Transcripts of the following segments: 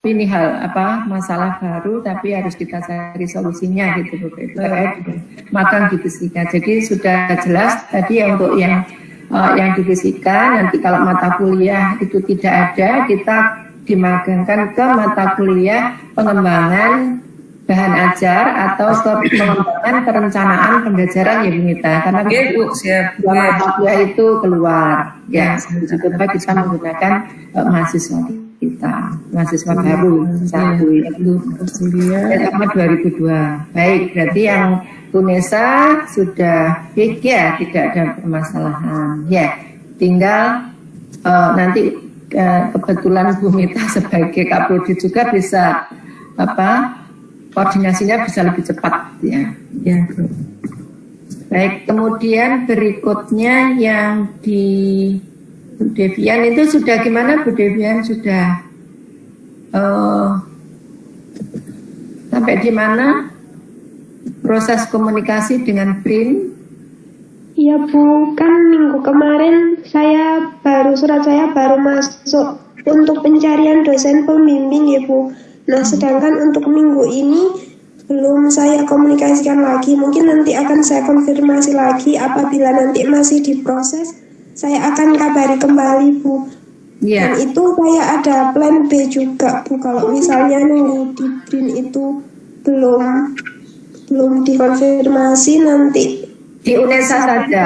ini hal apa masalah baru tapi harus kita cari solusinya gitu Bu. Magang di fisika. Jadi sudah jelas tadi ya untuk yang di fisika, nanti kalau mata kuliah itu tidak ada, kita dimagangkan ke mata kuliah pengembangan bahan ajar atau ke pengembangan perencanaan pembelajaran ya Bu Mita, karena mata kuliah itu keluar ya, supaya kita menggunakan mahasiswa kita, mahasiswa baru satu itu sama 2002. Baik, berarti yang UNESA sudah big ya, tidak ada permasalahan ya, tinggal nanti kebetulan Bu Mita sebagai Kaprodi juga bisa apa koordinasinya bisa lebih cepat ya. Ya. Baik, kemudian berikutnya yang di Bu Devian itu sudah gimana Bu Devian, sudah sampai di mana proses komunikasi dengan BRIN? Iya Bu, kan minggu kemarin surat saya baru masuk untuk pencarian dosen pembimbing ya Bu. Nah sedangkan untuk minggu ini belum saya komunikasikan lagi, mungkin nanti akan saya konfirmasi lagi, apabila nanti masih diproses saya akan kabari kembali Bu. Dan itu saya ada plan B juga Bu, kalau misalnya nunggu di BRIN itu belum dikonfirmasi, nanti di UNESA saja.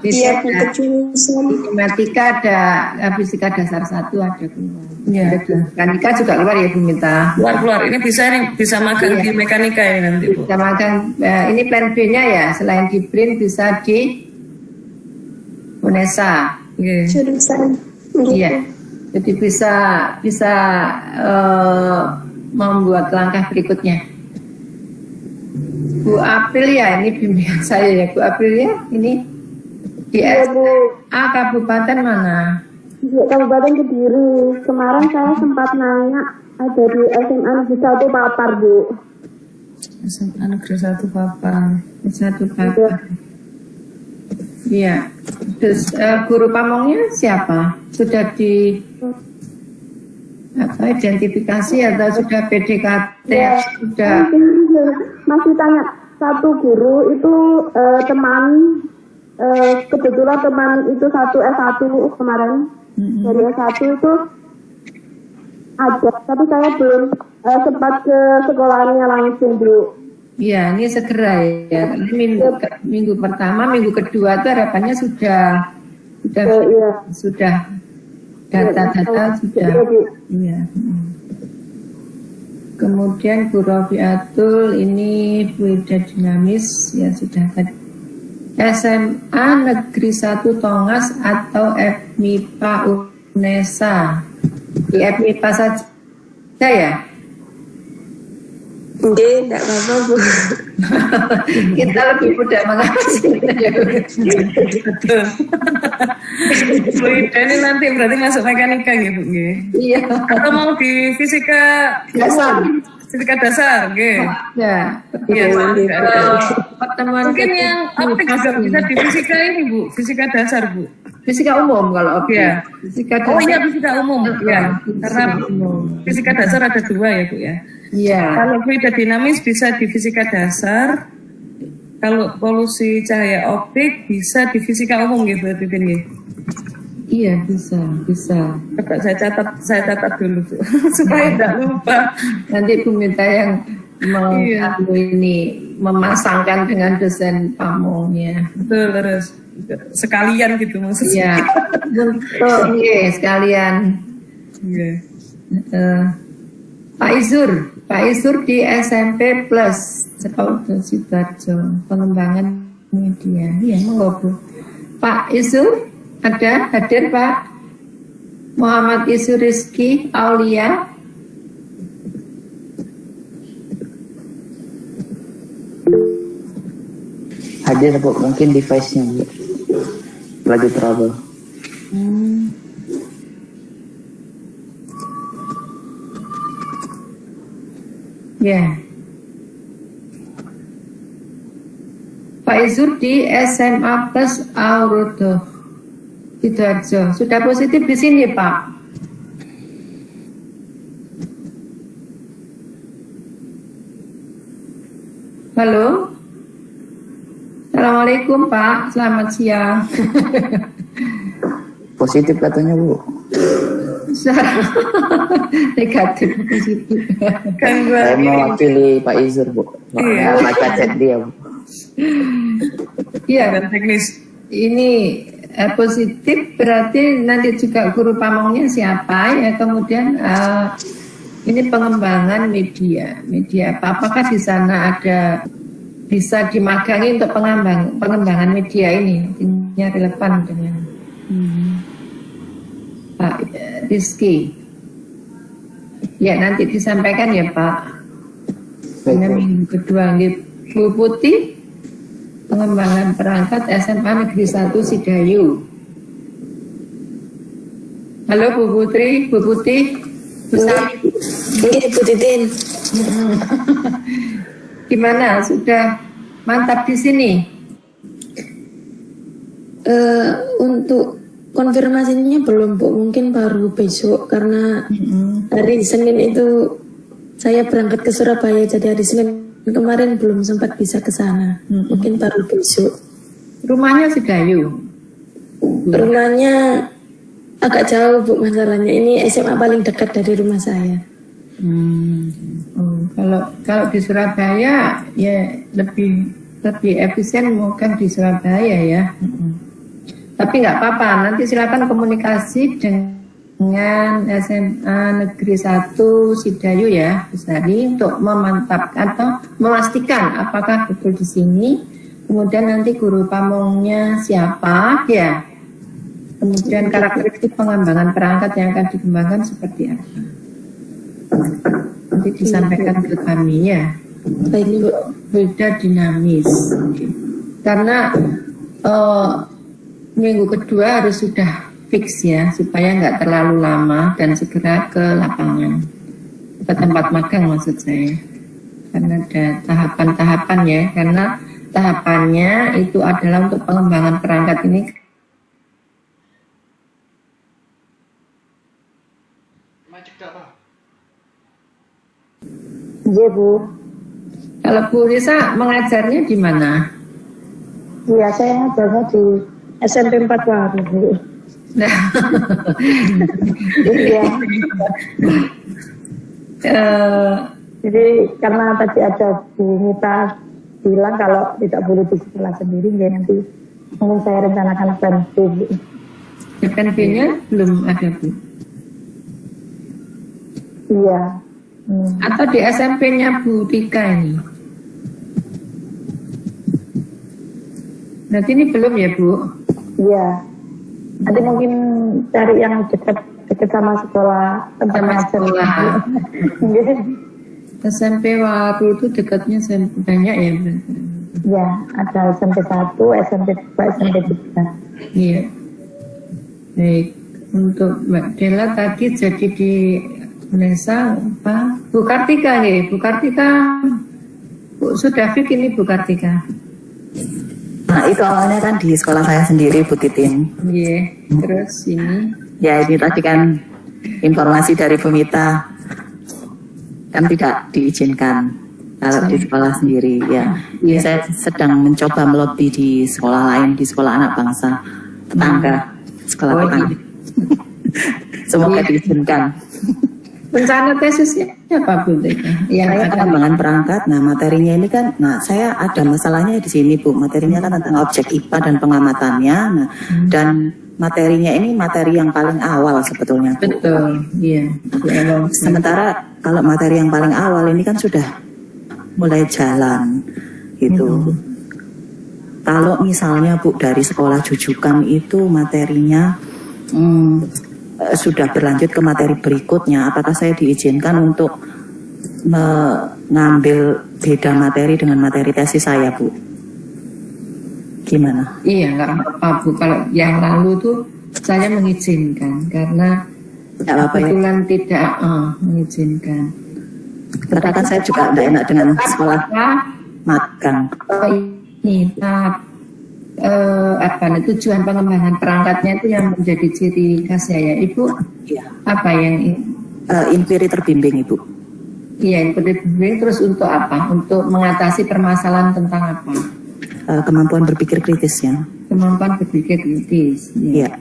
Iya Bu, kejurusan matematika ada, fisika dasar 1 ada keluar. Ya, mekanika juga keluar ya Bu Mita. Keluar. Ini bisa magang di mekanika ini nanti Bu. Bisa magang. Ini plan B-nya ya, selain di BRIN bisa di UNESA. Jurusan. Iya. Jadi bisa membuat langkah berikutnya. Bu April ya, ini bimbingan saya ya Bu April ya, ini di SMA Kabupaten mana? Di Kabupaten Kediri. Kemarin saya sempat nanya ada di SMA Negeri 1 Papar Bu. SMA Negeri 1 Papar. Iya. Terus guru pamongnya siapa? Sudah di identifikasi atau sudah PDKT? Ya, sudah masih tanya satu guru itu teman, kebetulan teman itu satu S1 kemarin. Dari S1 itu ada, tapi saya belum sempat ke sekolahnya langsung Bu. Iya, ini segera ya. Minggu pertama, minggu kedua itu harapannya sudah data-data sudah. Iya. Kemudian Bu Rofiatul ini fluida dinamis ya sudah tadi. SMA Negeri 1 Tongas atau FMIPA UNESA. Di FMIPA saja ya? Enggak apa-apa Bu. Kita lebih mudah mengatasi. Fluida ini nanti berarti masuk mekanika gitu. Iya. Atau mau di fisika dasar? Fisika dasar, gitu. Ya. Pertemuan mungkin yang optik juga bisa di fisika ini Bu, fisika dasar Bu. Fisika umum kalau optik. Ya. Fisika dasar. Oh iya fisika umum ya. Karena fisika dasar ada 2 ya Bu ya. Iya. Kalau fluida dinamis bisa di fisika dasar. Kalau polusi cahaya optik bisa di fisika umum gitu berarti ini. Iya bisa. Coba saya catat dulu Bu. Supaya tidak lupa. Nanti Bu minta yang ini memasangkan dengan dosen pamongnya. Betul terus sekalian gitu maksudnya. Iya. Untuk sekalian. Iya. Pak Izur di SMP Plus Sekolah Sidoarjo pengembangan media. Iya, monggo Bu. Pak Izur ada hadir Pak Muhammad Izur Rizky Aulia. Hadir Bu, mungkin device-nya Bu lagi trouble. Ya. Pak Izur di SMA Plus Aurodo Sidoarjo. Sudah positif di sini Pak? Halo. Assalamualaikum Pak, selamat siang. Positif katanya Bu. Negatif positif. Kan Saya mewakili Pak Izur Bu. Iya. Baca chat dia Bu. Iya, dan teknis. ini positif berarti nanti juga guru pamongnya siapa ya, kemudian ini pengembangan media apakah di sana ada bisa dimagangi untuk pengembangan media ini relevan dengan Pak Rizky ya, nanti disampaikan ya Pak. Ini minggu kedua Bu Putih, pengembangan perangkat SMA Negeri 1 Sidayu. Halo Bu Putri, Bu Putih, Bu Sari. Ini Bu Titin. Gimana? Sudah mantap di sini? Untuk konfirmasinya belum Bu, mungkin baru besok karena hari Senin itu saya berangkat ke Surabaya, jadi hari Senin kemarin belum sempat bisa ke sana. Mungkin baru besok. Rumahnya Sidayu. Rumahnya agak jauh Bu masalahnya. Ini SMA paling dekat dari rumah saya. Kalau di Surabaya ya lebih efisien mungkin di Surabaya ya. Tapi nggak apa-apa, nanti silakan komunikasi dengan SMA Negeri 1 Sidayu ya, Bu Sari, untuk memantapkan atau memastikan apakah betul di sini. Kemudian nanti guru pamongnya siapa ya. Kemudian karakteristik pengembangan perangkat yang akan dikembangkan seperti apa. Nanti disampaikan ke kami ya. Baik Bu. Beda dinamis. Karena minggu kedua harus sudah fix ya, supaya nggak terlalu lama dan segera ke lapangan, ke tempat magang maksud saya. Karena ada tahapan-tahapan ya, karena tahapannya itu adalah untuk pengembangan perangkat ini. Iya Bu. Kalau Bu Risa mengajarnya di mana? Iya, saya ngajarnya di SMP 4 Waru Bu. Nah, Iya. Jadi karena tadi ada Bu Mita bilang kalau tidak boleh di sekolah sendiri, ya nanti mungkin saya rencanakan plan B. plan B-nya belum ada Bu. Iya. Atau di SMP-nya Bu Tika ini? Berarti ini belum ya Bu? Iya. Nanti mungkin cari yang dekat sama sekolah tempat Sama ngajar. sekolah. Iya. SMP Waru itu dekatnya banyak ya berarti? Ya, ada SMP 1, SMP 2, SMP 3. Iya. Baik. Untuk Mbak Dela tadi jadi di Nesa apa? Bu Kartika nih, Bu Kartika sudah fix ini Bu Kartika. Nah itu awalnya kan di sekolah saya sendiri Bu Titin. Iya. Terus ini. Ya ini tadi kan informasi dari Bu Mita kan tidak diizinkan kalau di sekolah sendiri ya. Iya. Saya sedang mencoba melobi di sekolah lain, di sekolah anak bangsa tetangga, sekolah tetangga. Semoga diizinkan. Rencana tesisnya apa Bu Tika? Saya pengembangan perangkat. Nah materinya ini kan, nah saya ada masalahnya di sini Bu. Materinya kan tentang objek IPA dan pengamatannya. Nah dan materinya ini materi yang paling awal sebetulnya Bu. Betul, iya. Sementara kalau materi yang paling awal ini kan sudah mulai jalan gitu. Kalau misalnya Bu dari sekolah jujukan itu materinya sudah berlanjut ke materi berikutnya, apakah saya diizinkan untuk mengambil beda materi dengan materi tesis saya Bu? Gimana? Iya, nggak apa-apa Bu. Kalau yang lalu tuh saya mengizinkan karena kebetulan tidak mengizinkan. Karena kan saya juga tidak enak dengan sekolah magang. Ini tujuan pengembangan perangkatnya itu yang menjadi ciri khas ya Ibu. Iya. Apa yang Inquiry terbimbing Ibu. Iya, input bimbing terus untuk apa? Untuk mengatasi permasalahan tentang apa? Kemampuan berpikir kritisnya. Kemampuan berpikir kritis. Iya.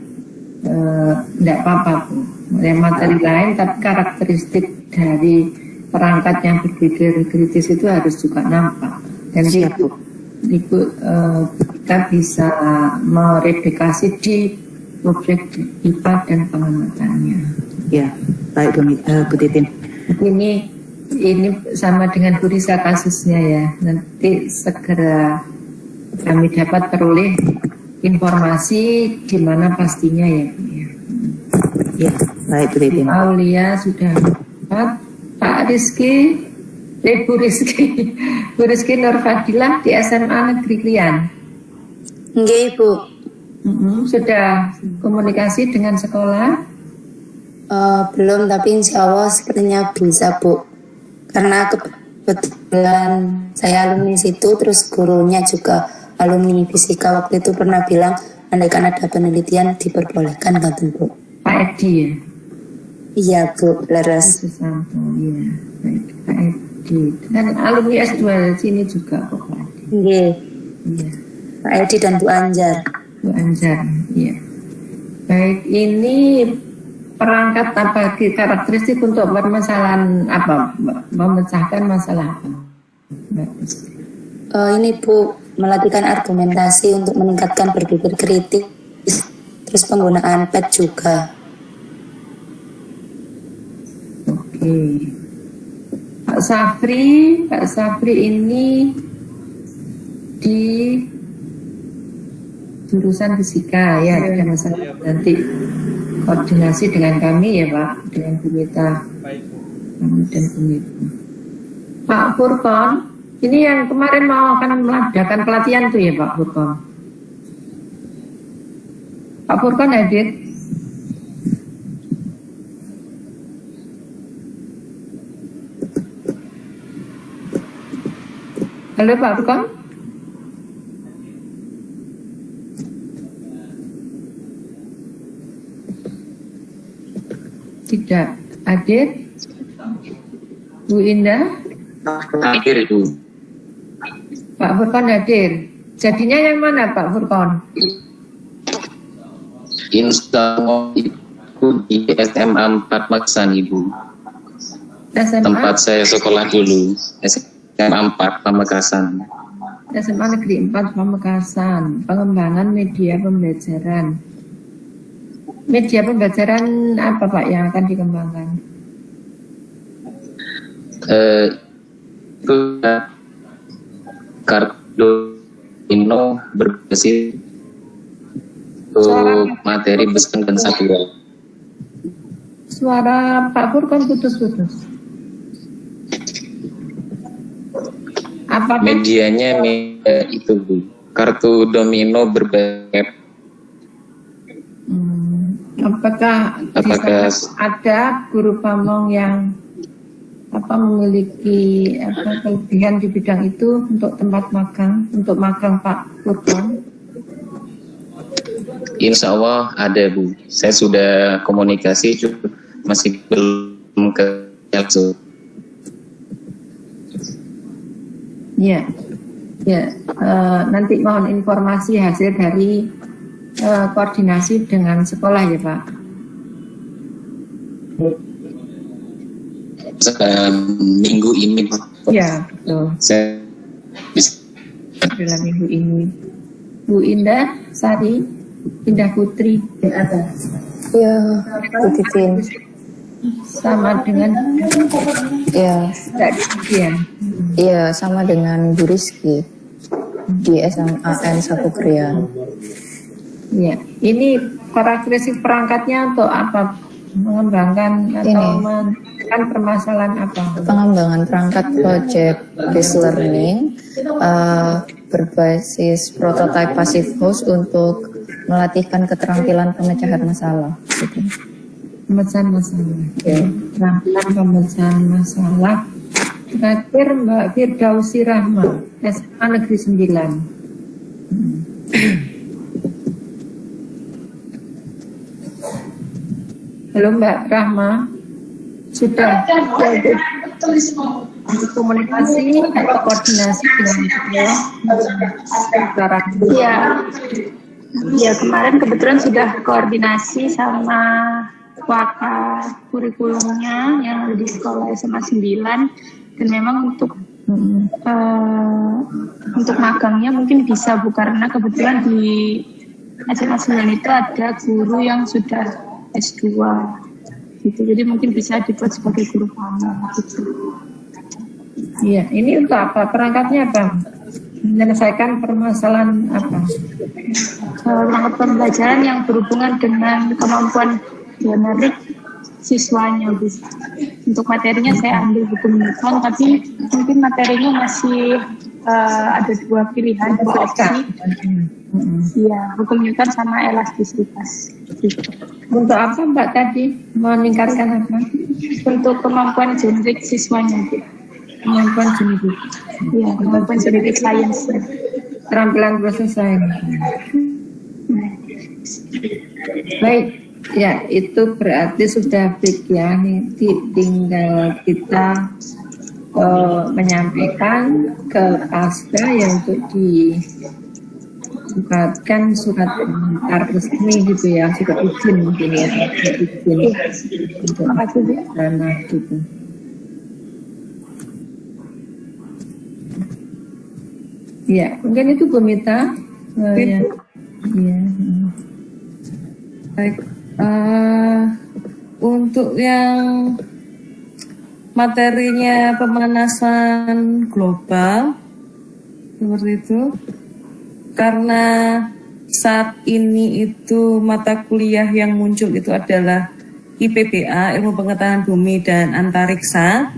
Tidak apa-apa Bu. Yang materi lain, tapi karakteristik dari perangkat yang berpikir kritis itu harus juga nampak. Dan Siap, Bu. Ibu kita bisa mereplikasi di objek IPA dan pengamatannya. Ya, baik Bu Titin. Ini sama dengan Bu Risa kasusnya ya. Nanti segera kami dapat peroleh informasi di mana pastinya ya Bu ya. Ya, baik Bu Titin. Aulia sudah dapat. Pak Rizky, Bu Rizky, Bu Rizky Nurfadilah di SMA Negeri Klian. Nggih, Bu. Sudah komunikasi dengan sekolah? Belum, tapi insya Allah sepertinya bisa, Bu. Karena kebetulan saya alumni situ, terus gurunya juga alumni fisika. Waktu itu pernah bilang, andaikan ada penelitian diperbolehkan, kan Bu. Pak Edi ya? Iya, Bu, leres. Susanto, iya. Baik, Pak Edi. Dan alumni S2 sini juga kok Pak Edi. Nggih, Iya. Pak Edi dan Bu Anjar. Bu Anjar, iya. Baik, ini perangkat apa karakteristik untuk permasalahan apa? Memecahkan masalah apa? Ini Bu, melatihkan argumentasi untuk meningkatkan berpikir kritis, terus penggunaan PET juga. Oke. Pak Safri ini di jurusan fisika ya, ada masalah nanti koordinasi dengan kami ya Pak, dengan Bu Mita. Kami dan Bu Mita. Pak Furkon, ini yang kemarin mau akan mengadakan pelatihan tuh ya Pak Furkon. Pak Furkon hadir? Halo Pak Furkon? Tidak hadir. Bu Indah? Hadir itu. Pak Furkon hadir. Jadinya yang mana Pak Furkon? Insya Allah itu di SMA 4 Maksan Ibu. SMA? Tempat saya sekolah dulu. SMA 4 Pamekasan. SMA Negeri 4 Pamekasan. Pengembangan media pembelajaran. Media pembelajaran apa Pak yang akan dikembangkan? Itu Arduino berbasis untuk materi besen dan sabura. Suara Pak Furkon putus-putus. Apakah Medianya media itu Bu. Kartu domino berbasis. Apakah di sana ada guru pamong yang memiliki kelebihan di bidang itu untuk tempat magang, untuk magang Pak Furkon? Insya Allah ada Bu. Saya sudah komunikasi, masih belum ke Elso. Ya, nanti mohon informasi hasil dari koordinasi dengan sekolah ya Pak. Minggu ini Pak. Ya betul. Saya bisa. Dalam minggu ini. Bu Indah Sari, Indah Putri ada. Ya, Bu Titin. Sama dengan Ya, iya sama dengan Bu Rizky di SMA N1 Krian. Ya, ini karakteristik perangkatnya untuk apa? Mengembangkan atau menekan permasalahan apa? Pengembangan perangkat project based learning berbasis prototype passive host untuk melatihkan keterampilan pemecahan masalah. Gitu. Pemecahan masalah. Keterampilan pemecahan masalah. Terakhir Mbak Firdausi Rahma, SMA Negeri 9. Halo Mbak Rahma, sudah untuk komunikasi atau koordinasi dengan sekarang. Iya. Ya, kemarin kebetulan sudah koordinasi sama waka kurikulumnya yang di sekolah SMA 9, dan memang untuk magangnya mungkin bisa Bu, karena kebetulan di SMA 9 itu ada guru yang sudah S2 gitu, jadi mungkin bisa dibuat sebagai guru panel gitu. Iya, ini untuk apa? Perangkatnya apa? Menyelesaikan permasalahan apa? Perangkat pembelajaran yang berhubungan dengan kemampuan generik siswanya. Untuk materinya saya ambil hukum Newton, tapi mungkin materinya masih ada 2 pilihan, 2 opsi. Ya, hukum Newton sama elastisitas. Untuk apa Mbak tadi? Meningkatkan apa? Untuk kemampuan generik siswanya. Kemampuan generik. Ya, kemampuan generik science. Keterampilan proses sains. Baik, ya itu berarti sudah break ya. Nanti tinggal kita menyampaikan ke ASDA yang untuk dibuatkan surat pengantar resmi gitu ya, surat izin mungkin ya, izin untuk dana gitu. Ya, mungkin itu Bu Mita. Ya. Baik. Untuk yang materinya pemanasan global seperti itu, karena saat ini itu mata kuliah yang muncul itu adalah IPBA, Ilmu Pengetahuan Bumi dan Antariksa.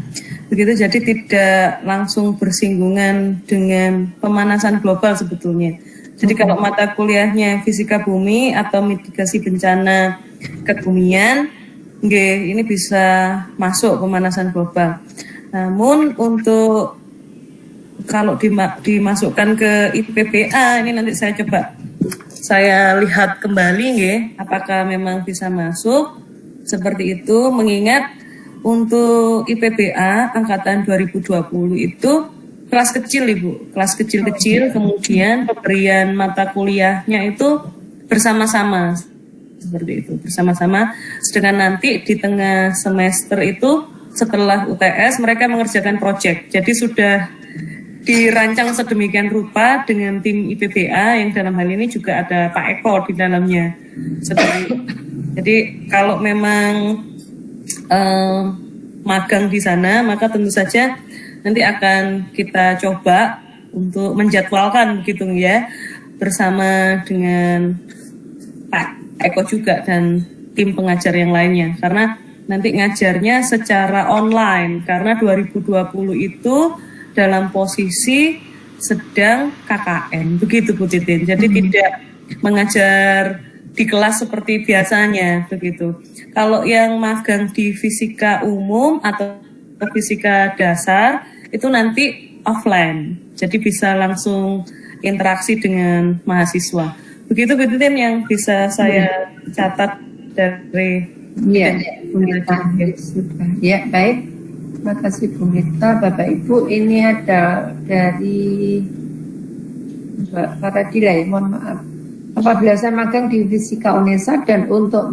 Begitu, jadi tidak langsung bersinggungan dengan pemanasan global sebetulnya. Jadi kalau mata kuliahnya fisika bumi atau mitigasi bencana kebumian, ini bisa masuk pemanasan global. Namun untuk kalau dimasukkan ke IPBA, ini nanti saya coba saya lihat kembali apakah memang bisa masuk seperti itu, mengingat untuk IPBA angkatan 2020 itu kelas kecil Ibu, kelas kecil-kecil, kemudian pemberian mata kuliahnya itu bersama-sama seperti itu, bersama-sama. Sedangkan nanti di tengah semester itu setelah UTS mereka mengerjakan proyek. Jadi sudah dirancang sedemikian rupa dengan tim IPBA yang dalam hal ini juga ada Pak Eko di dalamnya. Jadi kalau memang magang di sana, maka tentu saja nanti akan kita coba untuk menjadwalkan begitu ya, bersama dengan Pak Eko juga dan tim pengajar yang lainnya, karena nanti ngajarnya secara online karena 2020 itu dalam posisi sedang KKN begitu Bu Titin, jadi tidak mengajar di kelas seperti biasanya begitu. Kalau yang magang di fisika umum atau fisika dasar itu nanti offline, jadi bisa langsung interaksi dengan mahasiswa. Begitu Bu Titin yang bisa saya catat dari Bu Mita. Ya, baik. Terima kasih Bu Mita. Bapak Ibu, ini ada dari Mbak Faradila, mohon maaf. Apabila saya magang di Fisika UNESA dan untuk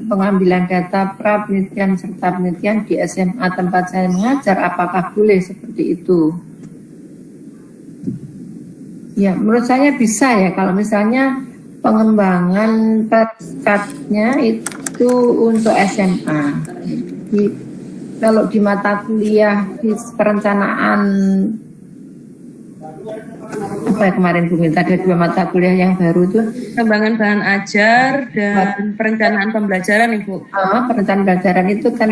pengambilan data pra-penelitian serta penelitian di SMA tempat saya mengajar, apakah boleh seperti itu? Ya, menurut saya bisa ya, kalau misalnya pengembangan pesatnya itu untuk SMA. Kalau di mata kuliah di perencanaan apa kemarin Bu Minta, ada 2 mata kuliah yang baru itu, pengembangan bahan ajar dan perencanaan pembelajaran Ibu. Perencanaan pembelajaran itu kan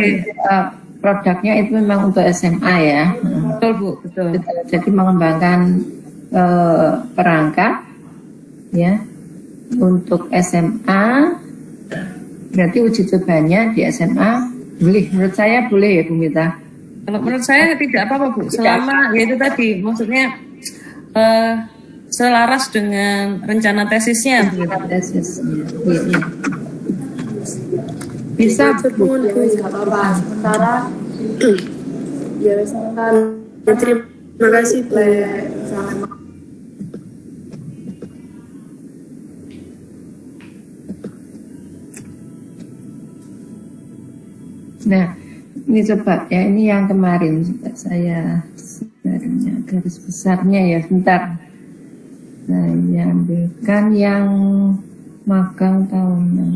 produknya itu memang untuk SMA ya. Betul Bu, betul. Jadi mengembangkan perangkat ya untuk SMA, berarti uji cobanya di SMA boleh, menurut saya boleh ya Bu Mita. Kalau menurut saya tidak apa-apa Bu, selama ya itu tadi maksudnya selaras dengan rencana tesisnya. Tesis. Ya. Bisa nggak apa-apa. Sementara ya sementara terima kasih Bu. Nah, ini coba ya, ini yang kemarin juga saya sebenarnya garis besarnya ya, sebentar. Saya ambilkan yang magang tahunan.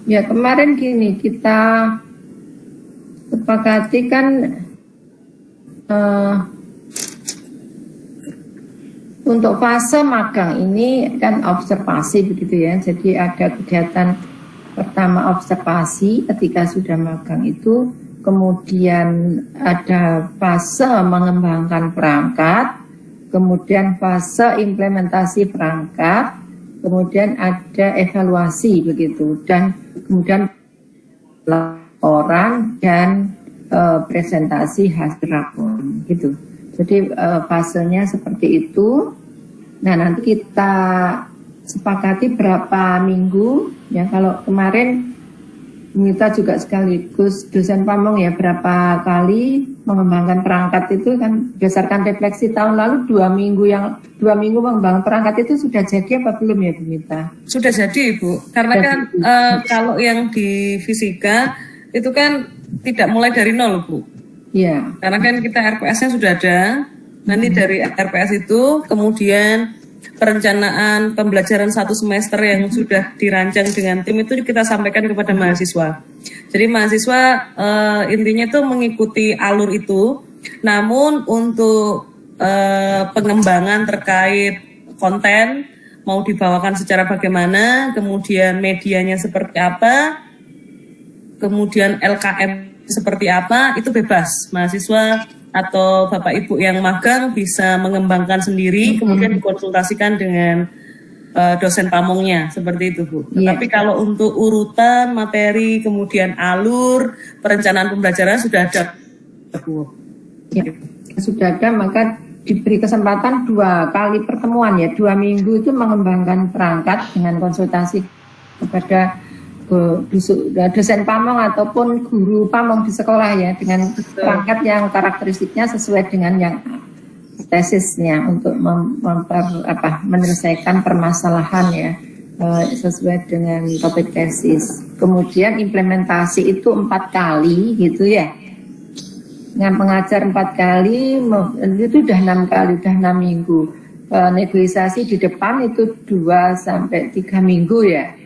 Ya kemarin gini, kita sepakati kan untuk fase magang ini kan observasi begitu ya. Jadi ada kegiatan pertama observasi ketika sudah magang itu, kemudian ada fase mengembangkan perangkat, kemudian fase implementasi perangkat, kemudian ada evaluasi begitu, dan kemudian laporan dan presentasi hasil rapor gitu. Jadi fasenya seperti itu. Nah nanti kita sepakati berapa minggu ya. Kalau kemarin kita juga sekaligus dosen pamong ya, berapa kali mengembangkan perangkat itu kan berdasarkan refleksi tahun lalu 2 minggu mengembangkan perangkat itu sudah jadi apa belum ya Bu Mita? Sudah jadi Ibu, karena kan kalau yang di fisika itu kan tidak mulai dari nol Bu. Iya. Karena kan kita RPS-nya sudah ada, nanti dari RPS itu kemudian perencanaan pembelajaran 1 semester yang sudah dirancang dengan tim itu kita sampaikan kepada mahasiswa. Jadi mahasiswa intinya itu mengikuti alur itu, namun untuk pengembangan terkait konten mau dibawakan secara bagaimana, kemudian medianya seperti apa, kemudian LKM seperti apa, itu bebas. Mahasiswa atau Bapak Ibu yang magang bisa mengembangkan sendiri, kemudian dikonsultasikan dengan dosen pamongnya, seperti itu Bu. Tetapi kalau untuk urutan materi, kemudian alur, perencanaan pembelajaran sudah ada Bu. Ya, sudah ada, maka diberi kesempatan 2 kali pertemuan ya, 2 minggu itu mengembangkan perangkat dengan konsultasi kepada dosen pamong ataupun guru pamong di sekolah ya, dengan perangkat yang karakteristiknya sesuai dengan yang tesisnya untuk menyelesaikan permasalahan ya, sesuai dengan topik tesis. Kemudian implementasi itu 4 kali gitu ya. Dengan pengajar 4 kali itu udah 6 kali, udah 6 minggu. Negosiasi di depan itu 2 sampai 3 minggu ya.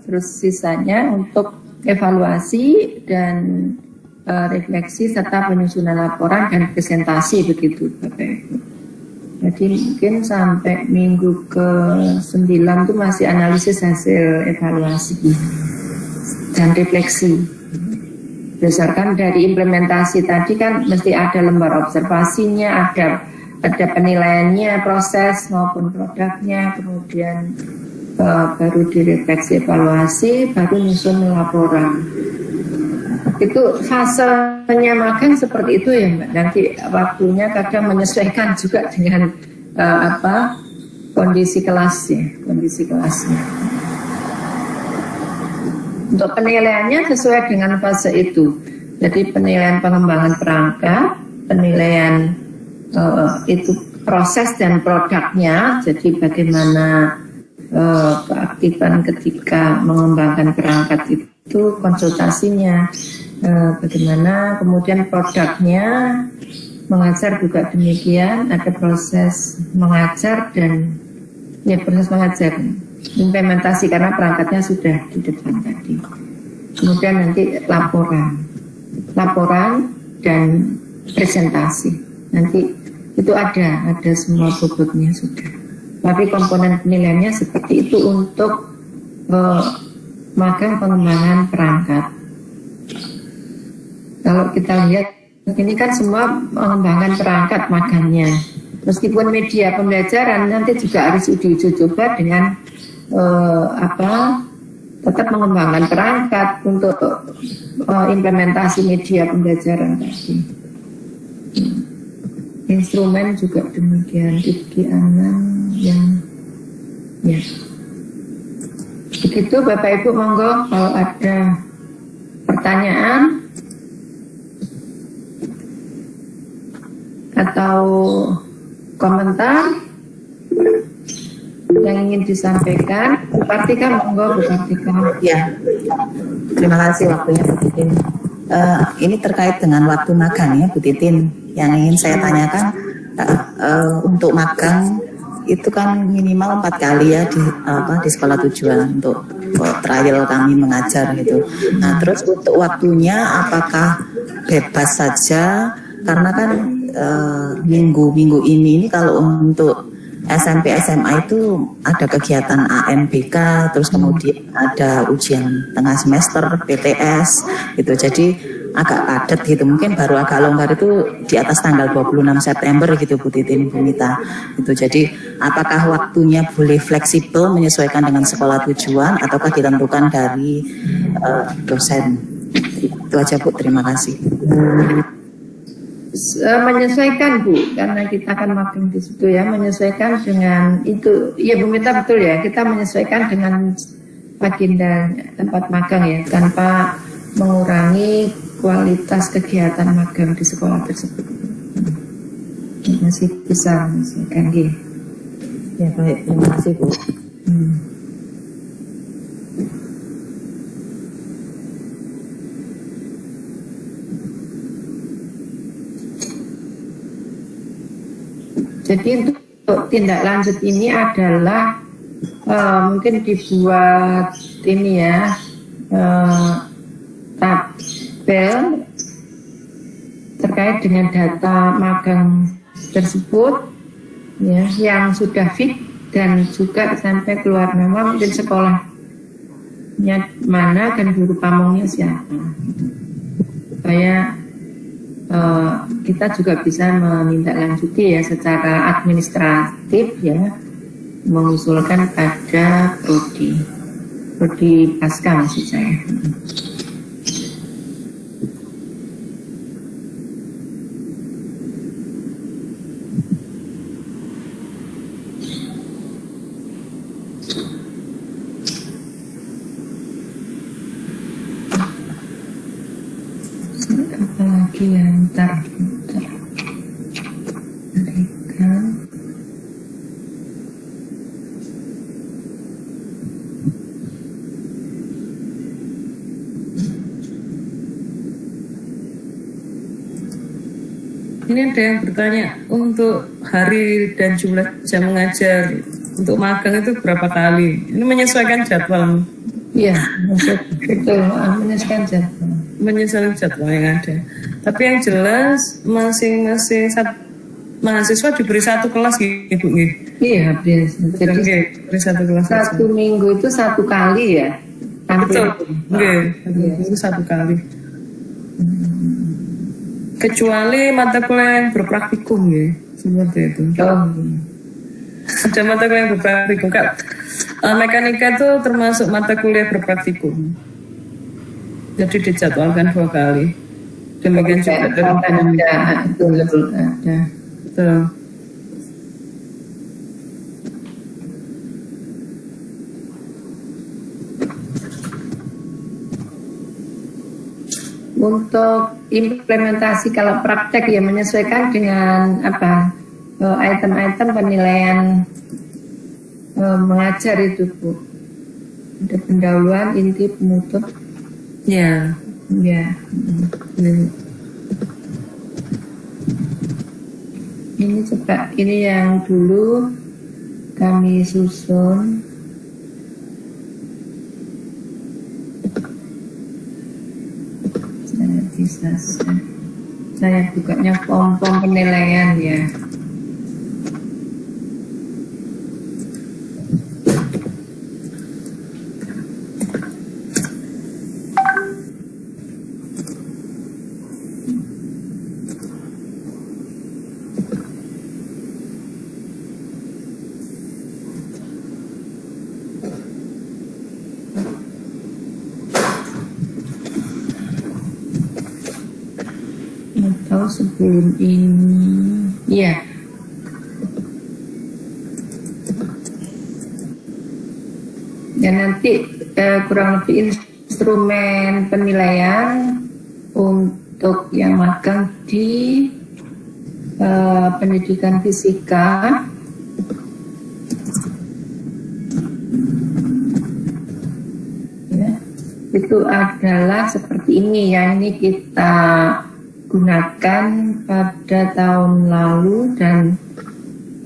Terus sisanya untuk evaluasi dan refleksi serta penyusunan laporan dan presentasi begitu Bapak Ibu. Jadi mungkin sampai minggu ke-9 itu masih analisis hasil evaluasi dan refleksi. Berdasarkan dari implementasi tadi kan mesti ada lembar observasinya, ada penilaiannya, proses maupun produknya, kemudian baru direfleksi evaluasi, baru nyusun laporan. Itu fasenya magang seperti itu ya Mbak. Nanti waktunya kadang menyesuaikan juga dengan kondisi kelasnya. Untuk penilaiannya sesuai dengan fase itu. Jadi penilaian pengembangan perangkat, penilaian itu proses dan produknya. Jadi bagaimana keaktifan ketika mengembangkan perangkat itu, konsultasinya bagaimana, kemudian produknya mengajar juga demikian, ada proses mengajar dan ya proses mengajar implementasi karena perangkatnya sudah di depan tadi. Kemudian nanti laporan dan presentasi. Nanti itu ada semua bobotnya sudah. Tapi komponen penilaiannya seperti itu untuk magang pengembangan perangkat. Kalau kita lihat ini kan semua mengembangkan perangkat magangnya. Meskipun media pembelajaran nanti juga harus uji coba dengan tetap mengembangkan perangkat untuk implementasi media pembelajaran tadi. Instrumen juga demikian, Diki Aman yang ya. Begitu Bapak Ibu, monggo kalau ada pertanyaan atau komentar yang ingin disampaikan, Bu Kartika, monggo Bu Kartika. Ya, terima kasih waktunya Bu Titin. Ini terkait dengan waktu magang ya Bu Titin. Yang ingin saya tanyakan untuk magang itu kan minimal 4 kali ya di sekolah tujuan untuk trial kami mengajar gitu. Nah terus untuk waktunya apakah bebas saja? Karena kan minggu-minggu ini kalau untuk SMP SMA itu ada kegiatan AMBK, terus kemudian ada ujian tengah semester PTS gitu. Jadi agak padat gitu. Mungkin baru agak longgar itu di atas tanggal 26 September gitu Bu Titin, Bu Mita. Gitu. Jadi apakah waktunya boleh fleksibel menyesuaikan dengan sekolah tujuan ataukah ditentukan dari dosen? Itu aja Bu, terima kasih. Menyesuaikan Bu, karena kita akan magang di situ ya, menyesuaikan dengan itu. Ya Bu Mita, betul ya, kita menyesuaikan dengan agenda tempat magang ya, tanpa mengurangi kualitas kegiatan magang di sekolah tersebut. Masih bisa menyesuaikan gitu. Ya baik, terima kasih Bu. Jadi untuk tindak lanjut ini adalah mungkin dibuat ini ya, tabel terkait dengan data magang tersebut ya, yang sudah fit dan juga sampai keluar nama mungkin sekolahnya mana dan guru pamongnya siapa, supaya kita juga bisa menindaklanjuti ya secara administratif ya, mengusulkan pada prodi pasca maksud saya. Apalagi yang bentar. Ini ada yang bertanya, untuk hari dan jumlah jam mengajar untuk magang itu berapa kali? Ini menyesuaikan jadwal. Iya, betul, menyesuaikan jadwal. Menyesuaikan jadwal yang ada. Tapi yang jelas masing-masing mahasiswa diberi satu kelas gitu, Bu. Iya, biasa. Jadi beri satu kelas. Satu minggu itu satu kali ya. Betul. Itu satu kali. Kecuali mata kuliah yang berpraktikum ya, seperti itu. Ada mata kuliah yang berpraktikum. Mekanika itu termasuk mata kuliah berpraktikum. Jadi dijadwalkan 2 kali. Demikian juga ekonomi. Betul. Betul. Untuk implementasi kalau praktek ya menyesuaikan dengan item-item penilaian mengajar itu Bu. Ada pendahuluan, inti, penutup. Ya. Ini coba, ini yang dulu kami susun. Bisa Saya bukanya form penilaian ya. Atau sebelum ini, ya. Dan nanti kurang lebih instrumen penilaian untuk yang magang di pendidikan fisika. Ya, itu adalah seperti ini ya. Ini kita gunakan pada tahun lalu dan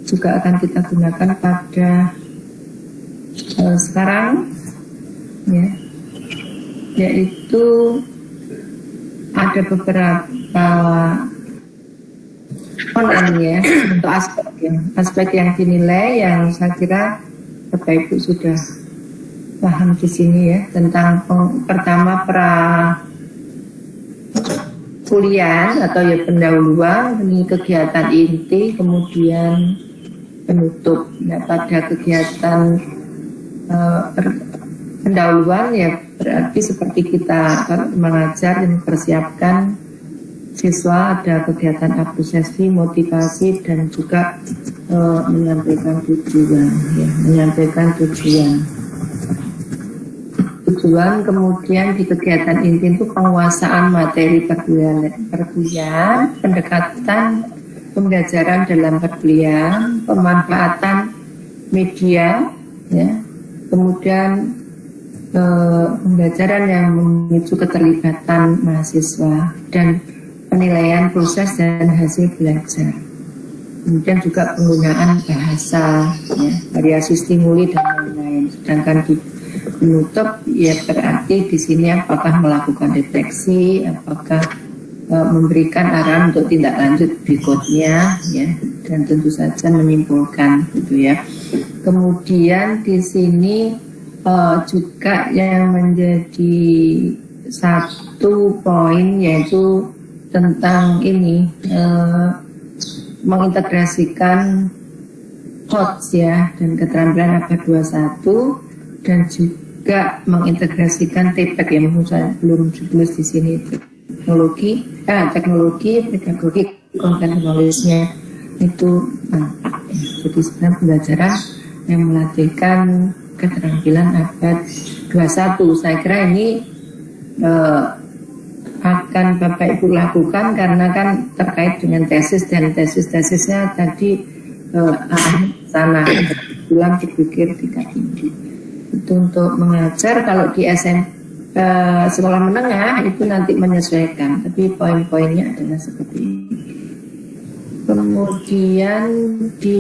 juga akan kita gunakan pada sekarang ya, yaitu ada beberapa komponen ya untuk aspek yang dinilai yang saya kira Bapak Ibu sudah paham di sini ya, tentang pertama kuliah atau ya pendahuluan, ini kegiatan inti, kemudian penutup. Nah, pada kegiatan pendahuluan ya berarti seperti kita mengajar dan mempersiapkan siswa, ada kegiatan apresiasi, motivasi, dan juga menyampaikan tujuan ya, menyampaikan tujuan. Kemudian di kegiatan inti itu penguasaan materi perkuliahan, pendekatan pembelajaran dalam perkuliahan, pemanfaatan media, ya, kemudian pembelajaran yang memicu keterlibatan mahasiswa dan penilaian proses dan hasil belajar. Kemudian juga penggunaan bahasa, ya, variasi stimuli dan lain-lain. Sedangkan di penutup ya berarti di sini apakah melakukan deteksi, apakah memberikan arahan untuk tindak lanjut berikutnya ya, dan tentu saja menyimpulkan gitu ya. Kemudian di sini juga yang menjadi satu poin yaitu tentang ini mengintegrasikan coach ya dan keterampilan ABAD 21 dan juga mengintegrasikan TPEK yang menurut saya belum ditulis di sini, teknologi pedagogik konten knowledge-nya itu jadi sebenarnya pembelajaran yang melatihkan keterampilan ABAD 21. Saya kira ini akan Bapak Ibu lakukan karena kan terkait dengan tesis dan tesisnya tadi sana pulang dipikir tingkat tinggi. Itu untuk mengajar. Kalau di sekolah menengah itu nanti menyesuaikan, tapi poin-poinnya adalah seperti ini. Kemudian di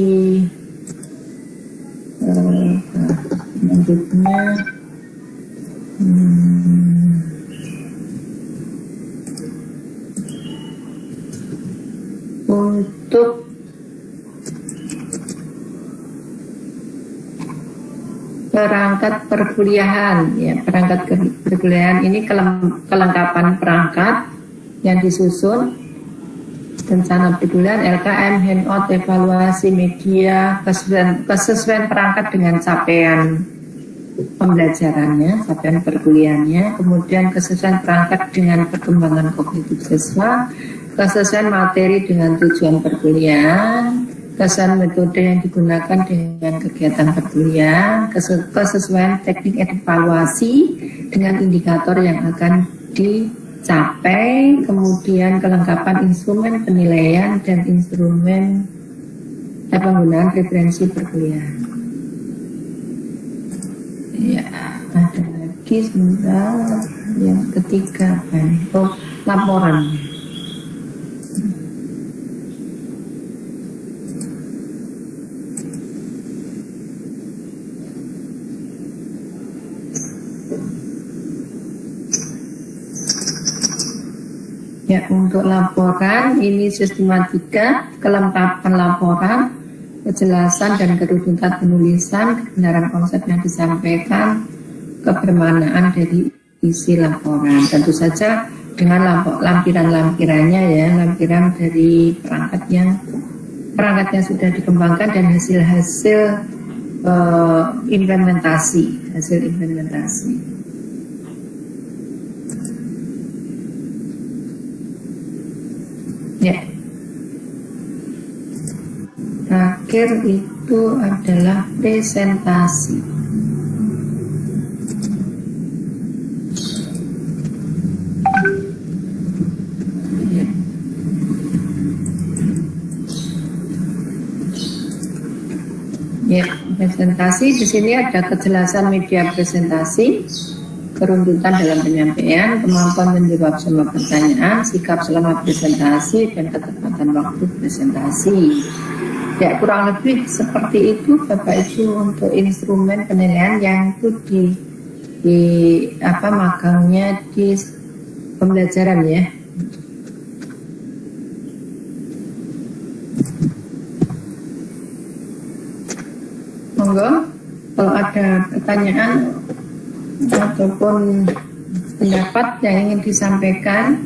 selanjutnya untuk perangkat perkuliahan ya, perangkat perkuliahan ini kelengkapan perangkat yang disusun, rencana perkuliahan, LKM, handout, evaluasi media, kesesuaian perangkat dengan capaian pembelajarannya, capaian perkuliahannya, kemudian kesesuaian perangkat dengan perkembangan kognitif siswa, kesesuaian materi dengan tujuan perkuliahan, kesesuaian metode yang digunakan dengan kegiatan perkuliahan, kesesuaian teknik evaluasi dengan indikator yang akan dicapai, kemudian kelengkapan instrumen penilaian dan instrumen penggunaan referensi perkuliahan. Ya, ada lagi sebentar yang ketiga apa nih? Oh, laporan. Ya, untuk laporan ini sistematika, kelengkapan laporan, kejelasan dan kerucutan penulisan, kebenaran konsep yang disampaikan, kebermanaan dari isi laporan. Tentu saja dengan lampiran-lampirannya ya, lampiran dari perangkat yang sudah dikembangkan dan hasil-hasil implementasi. Ya. Terakhir itu adalah presentasi. Ya, presentasi di sini ada kejelasan media presentasi, keruntutan dalam penyampaian, kemampuan menjawab semua pertanyaan, sikap selama presentasi, dan ketepatan waktu presentasi. Ya, kurang lebih seperti itu Bapak Ibu untuk instrumen penilaian yang itu magangnya di pembelajaran ya. Monggo, kalau ada pertanyaan ataupun pendapat yang ingin disampaikan.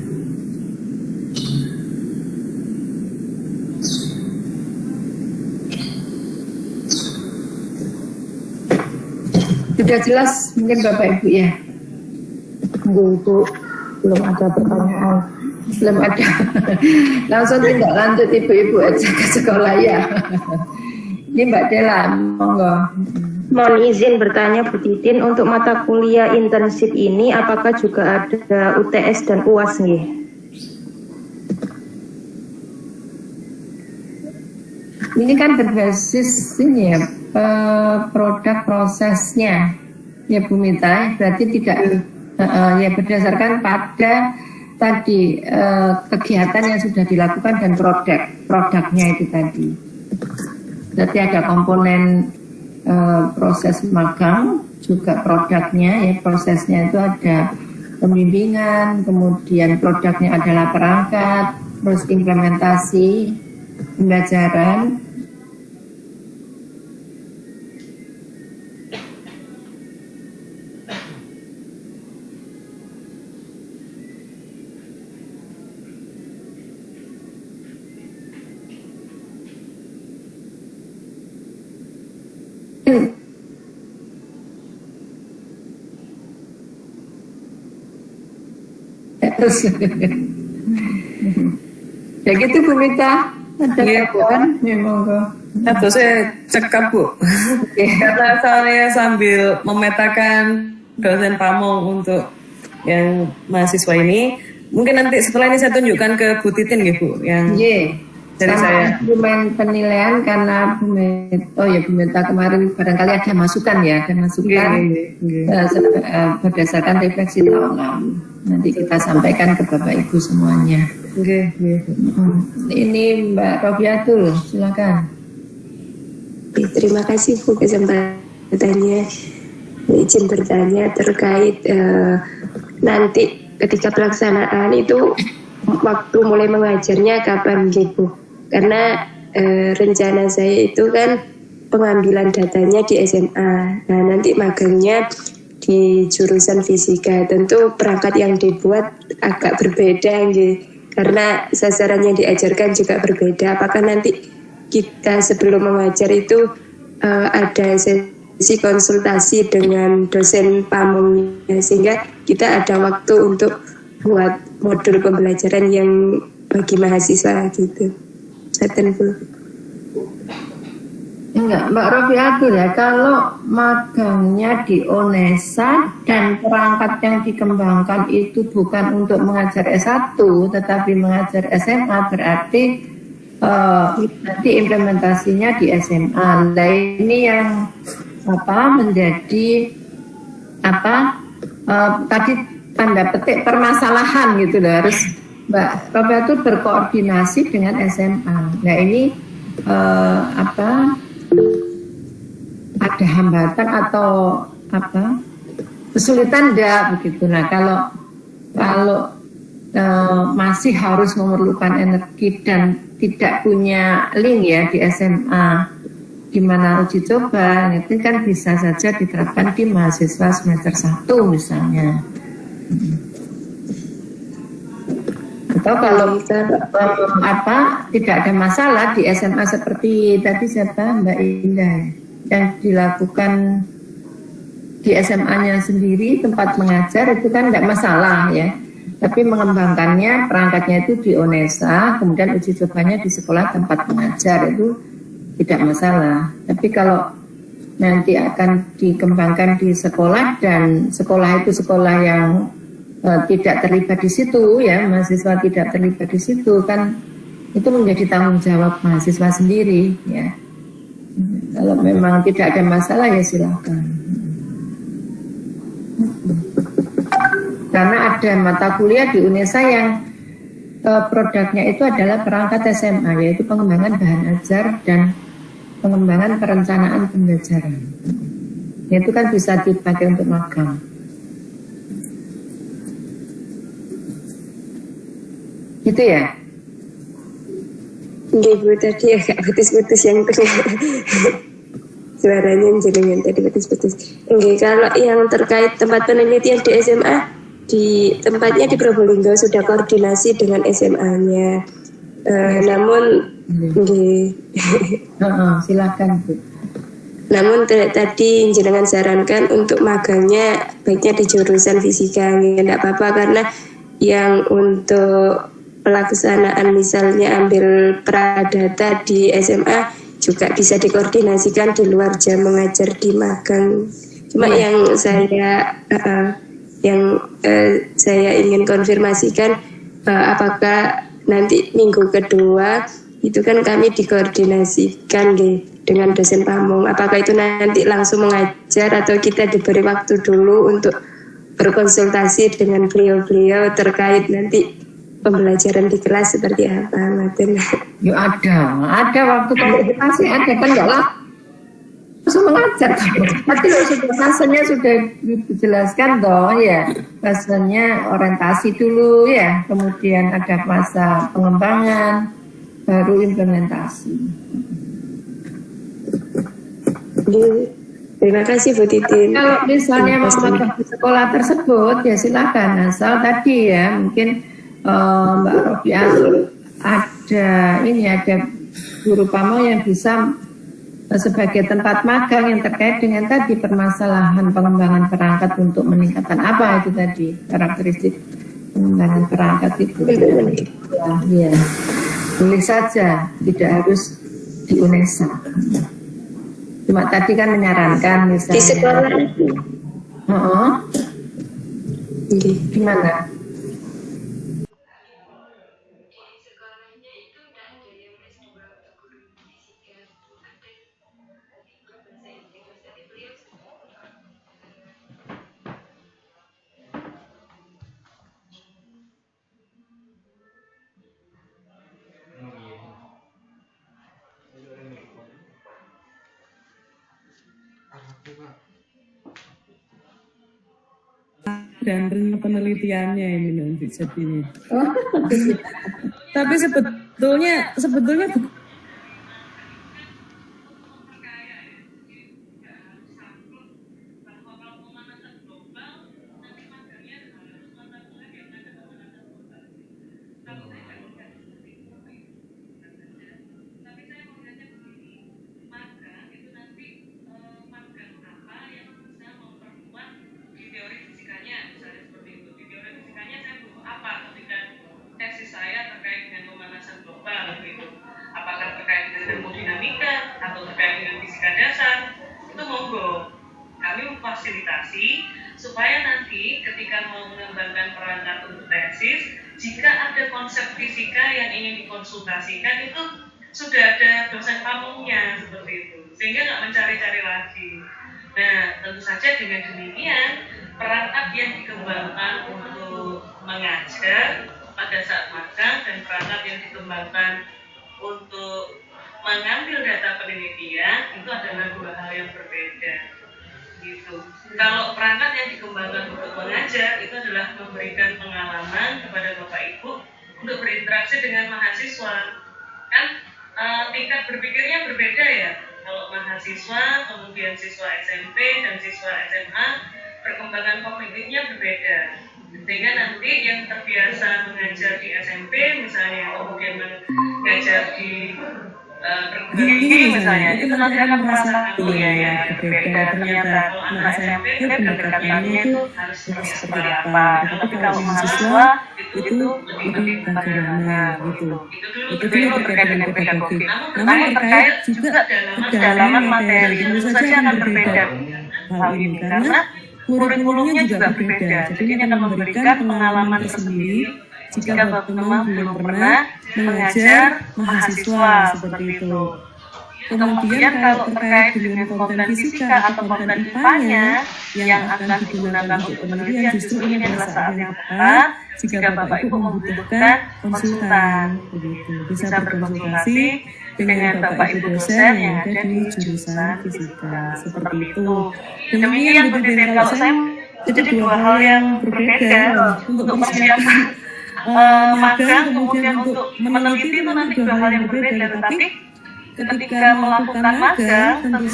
Sudah jelas mungkin Bapak Ibu ya? Bu, belum ada pertanyaan. Belum ada. Langsung tindak lanjut Ibu-Ibu aja ke sekolah ya. Ini Mbak Dela, monggo. Mohon izin bertanya Bu Titin, untuk mata kuliah intensif ini apakah juga ada UTS dan UAS nih? Ini kan berbasis ini ya, produk prosesnya ya Bu Mita, berarti tidak ya berdasarkan pada tadi kegiatan yang sudah dilakukan dan produknya itu tadi. Berarti ada komponen proses magang, juga produknya ya, prosesnya itu ada pembimbingan, kemudian produknya adalah perangkat, terus implementasi pembelajaran. Ya gitu Bu Mita, ada tambahan memang kok. Atau saya cekap Bu, karena saya sambil memetakan dosen pamong untuk yang mahasiswa ini. Mungkin nanti setelah ini saya tunjukkan ke Bu Titin ya Bu, yang dari saya. Instrumen penilaian karena Bu Mita kemarin barangkali ada masukan ya, berdasarkan refleksi tahun lalu. Nanti kita sampaikan ke Bapak Ibu semuanya. Ini Mbak Robiatul, silakan. Terima kasih Bu kesempatannya. Izin bertanya terkait nanti ketika pelaksanaan itu waktu mulai mengajarnya kapan Bu? Karena rencana saya itu kan pengambilan datanya di SMA. Nah nanti magangnya di jurusan fisika, tentu perangkat yang dibuat agak berbeda karena sasaran yang diajarkan juga berbeda. Apakah nanti kita sebelum mengajar itu ada sesi konsultasi dengan dosen pamongnya sehingga kita ada waktu untuk buat modul pembelajaran yang bagi mahasiswa gitu. Enggak, Mbak Robiatul ya, kalau magangnya di UNESA dan perangkat yang dikembangkan itu bukan untuk mengajar S1 tetapi mengajar SMA, berarti nanti implementasinya di SMA. Nah ini yang menjadi tadi tanda petik permasalahan gitu loh, harus Mbak Robiatul berkoordinasi dengan SMA. Nah ini ada hambatan atau kesulitan enggak begitu. Nah kalau masih harus memerlukan energi dan tidak punya link ya di SMA, gimana uji coba, itu kan bisa saja diterapkan di mahasiswa semester 1 misalnya. Atau kalau tidak ada masalah di SMA seperti tadi siapa Mbak Indah yang dilakukan di SMA-nya sendiri tempat mengajar itu kan tidak masalah ya, tapi mengembangkannya perangkatnya itu di UNESA, kemudian uji cobanya di sekolah tempat mengajar itu tidak masalah. Tapi kalau nanti akan dikembangkan di sekolah dan sekolah itu sekolah yang tidak terlibat di situ ya, mahasiswa tidak terlibat di situ, kan itu menjadi tanggung jawab mahasiswa sendiri ya. Kalau memang tidak ada masalah ya silakan. Karena ada mata kuliah di UNESA yang produknya itu adalah perangkat SMA, yaitu pengembangan bahan ajar dan pengembangan perencanaan pembelajaran. Itu kan bisa dipakai untuk magang. Gitu ya? Nggih Bu, tadi agak putus-putus yang tengah. Suaranya jenengan tadi putus-putus. Nggih, kalau yang terkait tempat penelitian di SMA, di tempatnya di Probolinggo sudah koordinasi dengan SMA-nya. Namun nggih. Silakan Bu. Namun tadi jenengan sarankan untuk magangnya baiknya di jurusan fisika. Tidak apa-apa karena yang untuk pelaksanaan misalnya ambil pradata di SMA juga bisa dikoordinasikan di luar jam mengajar di magang. Cuma yang saya ingin konfirmasikan apakah nanti minggu kedua itu kan kami dikoordinasikan dengan dosen pamong. Apakah itu nanti langsung mengajar atau kita diberi waktu dulu untuk berkonsultasi dengan beliau-beliau terkait nanti pembelajaran di kelas seperti apa, Maten? Ya ada waktu konsultasi, ada kan enggak lah langsung mengajar. Tapi fasenya sudah dijelaskan toh ya, fasenya orientasi dulu ya, kemudian ada masa pengembangan, baru implementasi. Terima kasih Bu Titin. Kalau misalnya mau magang di sekolah tersebut ya silakan, asal tadi ya mungkin Mbak Robiah ada guru pamong yang bisa sebagai tempat magang yang terkait dengan tadi permasalahan pengembangan perangkat untuk meningkatkan apa itu tadi karakteristik pengembangan perangkat itu. Ya, boleh saja, tidak harus di UNESA. Cuma tadi kan menyarankan misalnya di sekolah. Gimana? Dan penelitiannya ini nanti jadinya. Tapi sebetulnya supaya nanti ketika mau mengembangkan perangkat untuk tesis, jika ada konsep fisika yang ingin dikonsultasikan itu sudah ada dosen pamongnya seperti itu, sehingga nggak mencari-cari lagi. Nah, tentu saja dengan demikian perangkat yang dikembangkan untuk mengajar pada saat magang dan perangkat yang dikembangkan untuk mengambil data penelitian itu adalah dua hal yang berbeda. begitu. Kalau perangkat yang dikembangkan untuk mengajar itu adalah memberikan pengalaman kepada Bapak Ibu untuk berinteraksi dengan mahasiswa. Kan tingkat berpikirnya berbeda ya. Kalau mahasiswa, kemudian siswa SMP dan siswa SMA, perkembangan kognitifnya berbeda. Sehingga nanti yang terbiasa mengajar di SMP misalnya, kemudian mengajar di perguruan tinggi misalnya, itu nanti akan merasakan ya berbeda. Ternyata kalau anak SMP kan pendekatannya itu harus seperti apa. Tetapi kalau mahasiswa itu lebih bagaimana gitu. Itu dulu terkait dengan pedagogi. Namun terkait juga kedalaman materi tentu saja akan berbeda hal ini karena kurikulumnya juga berbeda. Jadi ini akan memberikan pengalaman tersendiri jika Bapak memang belum pernah mengajar mahasiswa seperti itu. Kemudian kalau terkait dengan konten fisika atau konten IPA-nya yang akan digunakan untuk penelitian, justru ini adalah saat yang tepat jika Bapak Ibu membutuhkan konsultan, begitu. Bisa berkonsultasi dengan Bapak Ibu dosen yang ada di jurusan fisika, seperti itu. Demikian Bu Titin, kalau saya jadi dua hal yang berbeda untuk persiapan magang, kemudian untuk meneliti itu nanti dua hal yang berbeda, tetapi ketika melakukan magang tentu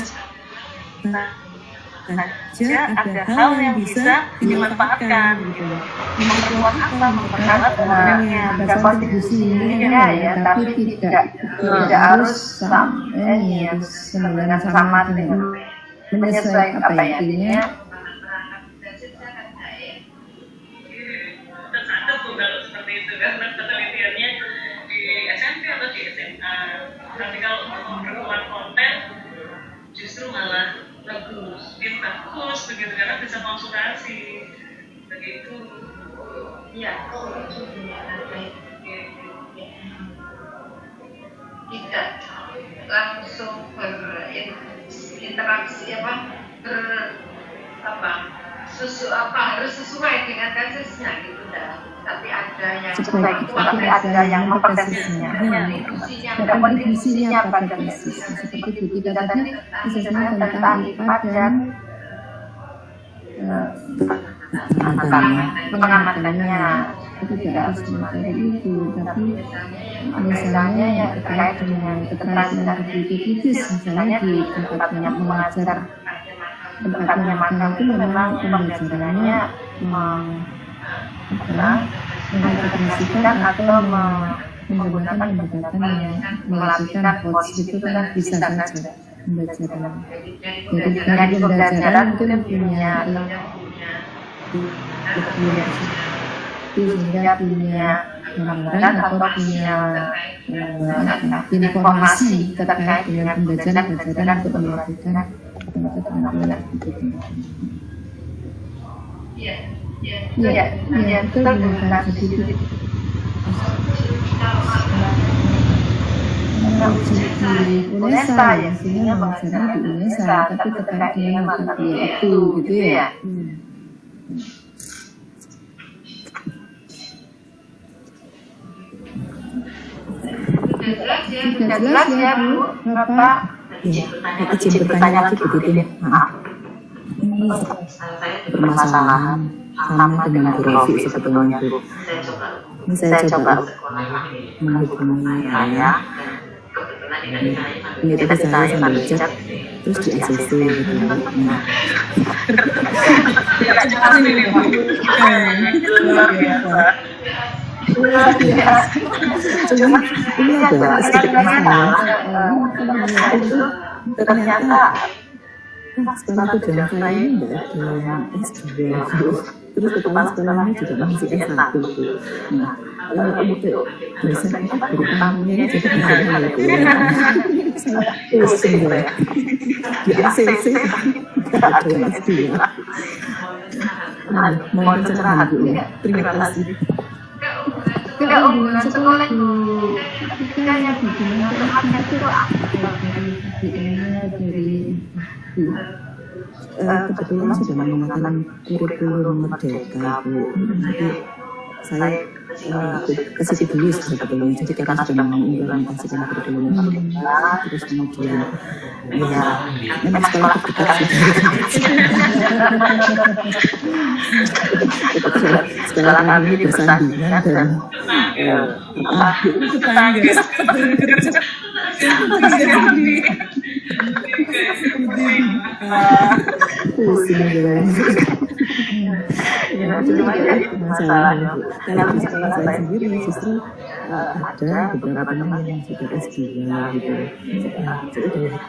saja ada hal yang bisa dimanfaatkan gitu. Memperkuat apa? Memperkuat orangnya, ada kontribusinya ya, tapi tidak harus sama dengan menyesuaikan apa ya intinya. Karena penelitiannya di SMP atau di SMA. Tapi kalau untuk memperkuat konten justru malah bagus, begitu karena bisa konsultasi begitu. Ya. Tidak langsung berinteraksi harus sesuai dengan kasusnya gitu dah. Tapi ada yang mempertesisnya, kontribusinya pada tesis. Seperti itu tidak tadi misalnya tentang IPA dan pengamatannya itu tidak harus materi itu, tapi misalnya yang terkait dengan keterampilan kritis, misalnya di tempatnya mengajar, tempatnya magang itu memang pembelajarannya mengintegrasikan atau menggunakan pendekatan yang melakukan coach itu kan bisa saja pembelajaran. Jadi dari pembelajaran mungkin punya sehingga punya gambaran atau punya informasi terkait dengan pembelajaran untuk melakukan keterampilan itu. Ya, betul benar begitu. Di UNESA ya, sehingga mengajarnya di UNESA, tapi terkait dengan mata kuliah itu, gitu ya. Sudah jelas ya Bu, Bapak. Ya, izin bertanya lagi begitu. Maaf. Ini permasalahan sama dengan Bu Rofi sebetulnya Bu. Ini saya coba menghubungi Raya. Ini tadi saya sambil chat, terus di ACC gitu. Cuma ini ada sedikit masalah. Ternyata sekolah tujuan saya ini tidak ada yang S2 terus kepala sekolahnya juga masih S1 nah untuk dosen guru tamunya jadi bagaimana saya pusing ya di ACC tidak ada yang S2 mohon pencerahan Bu ya, terima kasih. Tidak hubungan sekolah ketika yang hubungan itu dari kebetulan sudah menggunakan kurikulum Merdeka Bu. Jadi saya ke situ dulu sebetulnya. Jadi karena sudah mengimplementasikan kurikulum terus kemudian ya memang sekolah terdekat sekolah kami bersandingan dan masalah kalau di sekolah saya sendiri justru ada beberapa teman yang sudah S2 gitu,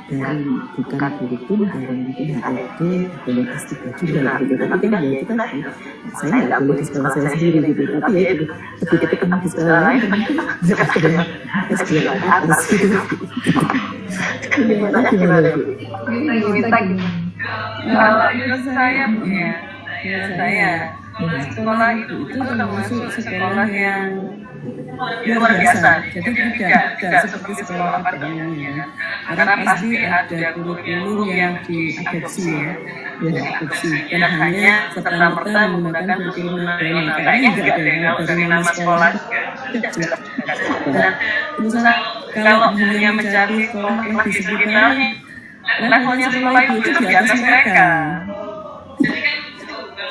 dari bukan kurikulum dari mungkin HRD dan S3 juga gitu, tapi kan ya itu kan saya nggak boleh di sekolah saya sendiri gitu, tapi ya itu ketika ketemu di sekolah lain mungkin nggak ada S2 atas gitu. Gimana Menurut saya sekolah itu termasuk sekolah yang luar biasa. Jadi tidak seperti sekolah pada umumnya. Karena pasti ada kurikulum yang diadopsi ya. Dan hanya serta-merta menggunakan kurikulum lain. Kayaknya tidak ada dari nama sekolah. Dan kalau hanya mencari sekolah di sekitar levelnya sekolah itu di atas mereka.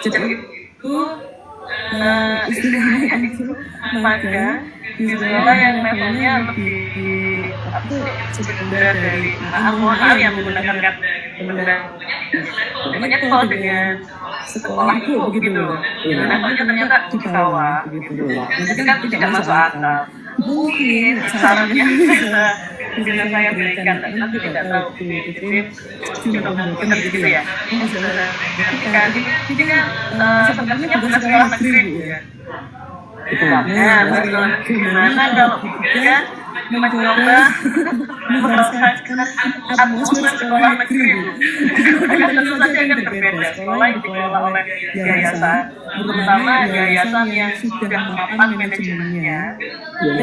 Jadi itu istilahnya itu maka di sekolah yang levelnya lebih sekunder dari mohon yang menggunakan kata banyak kalau dengan sekolah itu begitu levelnya ternyata di bawah begitu. Jadi kan tidak masuk akal. Mungkin sarannya bisa saya berikan, tapi tidak tahu benar gitu ya. Jadi kan sebenarnya bukan sekolah negeri ya. Nah, gimana kalau kita mencoba merasakan atmosfer sekolah negeri? Tentu saja akan berbeda. Sekolah yang dikelola oleh yayasan, terutama yayasan yang sudah mapan manajemennya.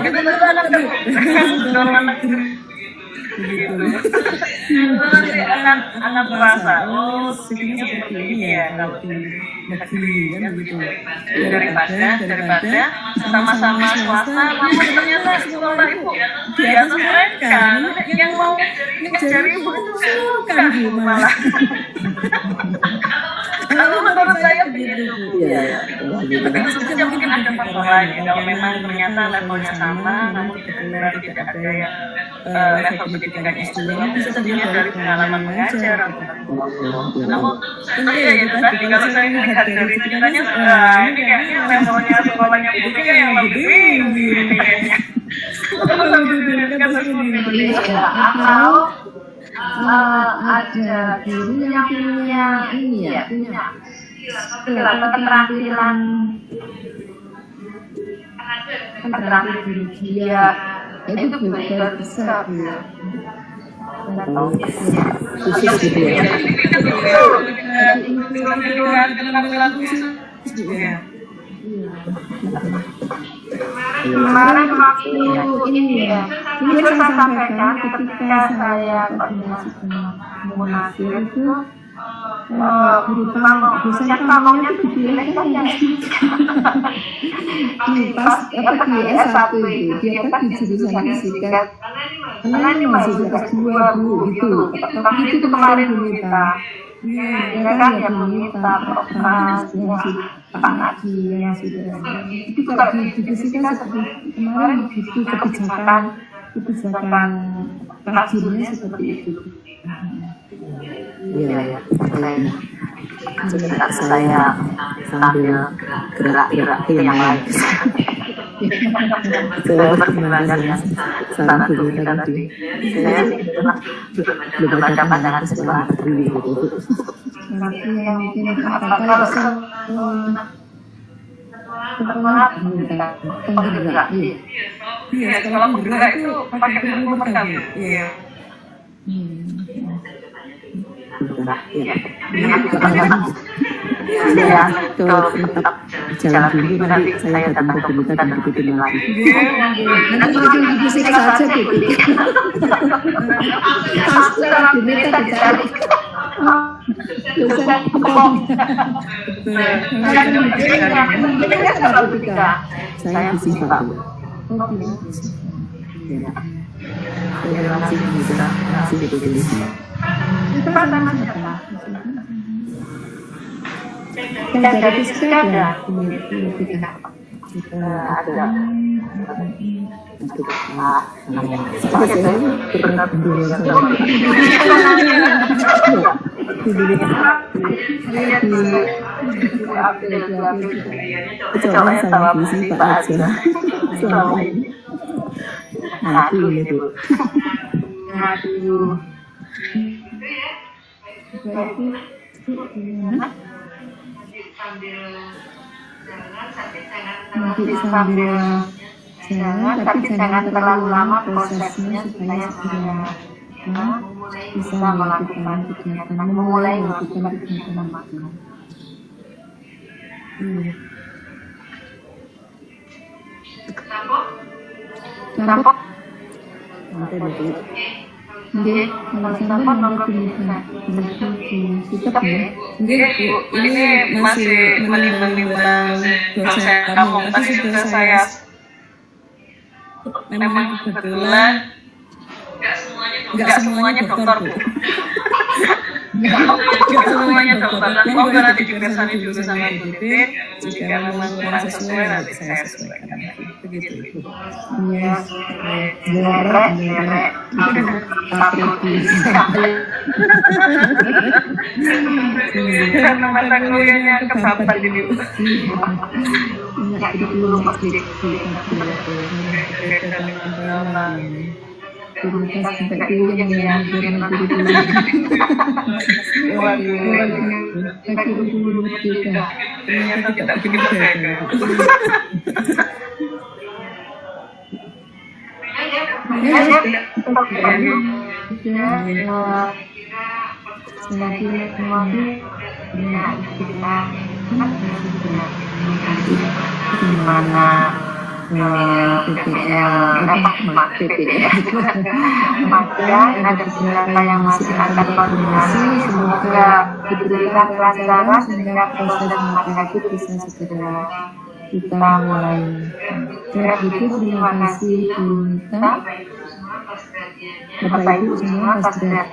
Kita tentu akan sekolah negeri. Nanti akan terasa, oh sini seperti ini ya kalau di negeri kan begitu. Daripada sama-sama swasta, namun ternyata sekolah itu di atas mereka yang mau mencari ibu itu bukan malah. Kalau menurut saya begitu. Tapi tentu saja mungkin ada faktor lain. Kalau memang ternyata levelnya sama, namun benar tidak ada yang level pendidikan S2, bisa dilihat dari pengalaman mengajar. Namun saya itu tadi kalau saya melihat dari ceritanya, ini kayaknya levelnya sekolahnya Butika yang lebih tinggi kayaknya. Atau ada guru yang punya ini ya, punya keterampilan guru dia itu benar besar ya. Khusus gitu ya. Kemarin waktu ini ya, ini saya sampaikan ketika saya koordinasi dengan Munasir itu guru dosen pamongnya itu dipilih kan yang pas di S1 itu dia kan di jurusan fisika karena ini masih S2 Bu gitu, tapi itu kemarin diminta ya kan ya diminta program yang sudah itu kalau di fisika seperti kemarin itu kebijakan rajinnya seperti itu. Iya, saya sambil gerak-gerak ke yang lain. Saya perkembangan yang saran dulu tadi. Saya belum ada pandangan sekolah negeri gitu. Tapi yang mungkin apakah penggerak iya, sekolah penggerak itu pakai kurikulum merkami. Iya. Ya, kalau tetap jalan dulu nanti saya datang ke Butika dan ikutin lagi. Nanti kita fisika saja gitu. Pasti kalau kita dicari. Saya fisika. Masih ditulis. Yang dari fisika ada. Coba sama fisika aja. Selama ini. Aku ini Bu. Nanti sambil jalan, tapi jangan terlalu lama prosesnya supaya segera bisa melakukan kegiatan, memulai melakukan kegiatan makan. Kenapa? Nggih, kalau sampai monggo dilihat. Kita ya. Nggih, ini masih menimbang-nimbang dosen kamu. Tapi sudah saya memang kebetulan nggak semuanya dokter Bu. Nggak semuanya dokter. Monggo nanti dipersani dulu sama DP. Jika memang kurang sesuai nanti saya sesuaikan. Begitu Ibu. Iya. Jelek. Karena mata kuliahnya kebabat ini Bu. Ternyata kita bikin berbeda. Gimana PPL ada beberapa yang masih akan koordinasi, semoga diberikan kelancaran sehingga proses memakai itu bisa segera kita mulai. Begitu, terima kasih Bu Nita, Bapak Ibu semua pastinya,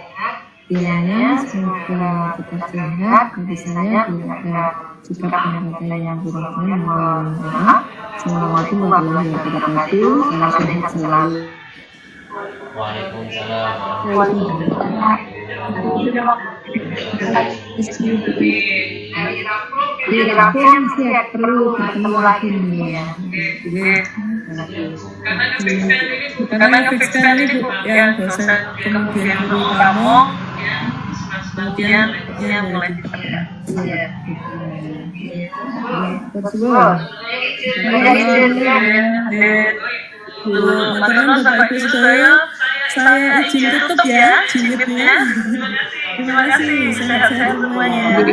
semoga tetap sehat. Bagi saya tidak ada sikap penyampaian yang kurang-kurang, mohon maaf. Assalamualaikum warahmatullahi wabarakatuh. Salam sehat selalu. Waalaikumsalam. Di Rapim siap perlu ketemu lagi nih ya. Karena fixkan ini Bu, yang dosen kemudian guru kamu, kemudian yang mulai diperlukan. Teman-teman Bapak Ibu saya izin tutup ya jilidnya. Terima kasih, sehat-sehat semuanya.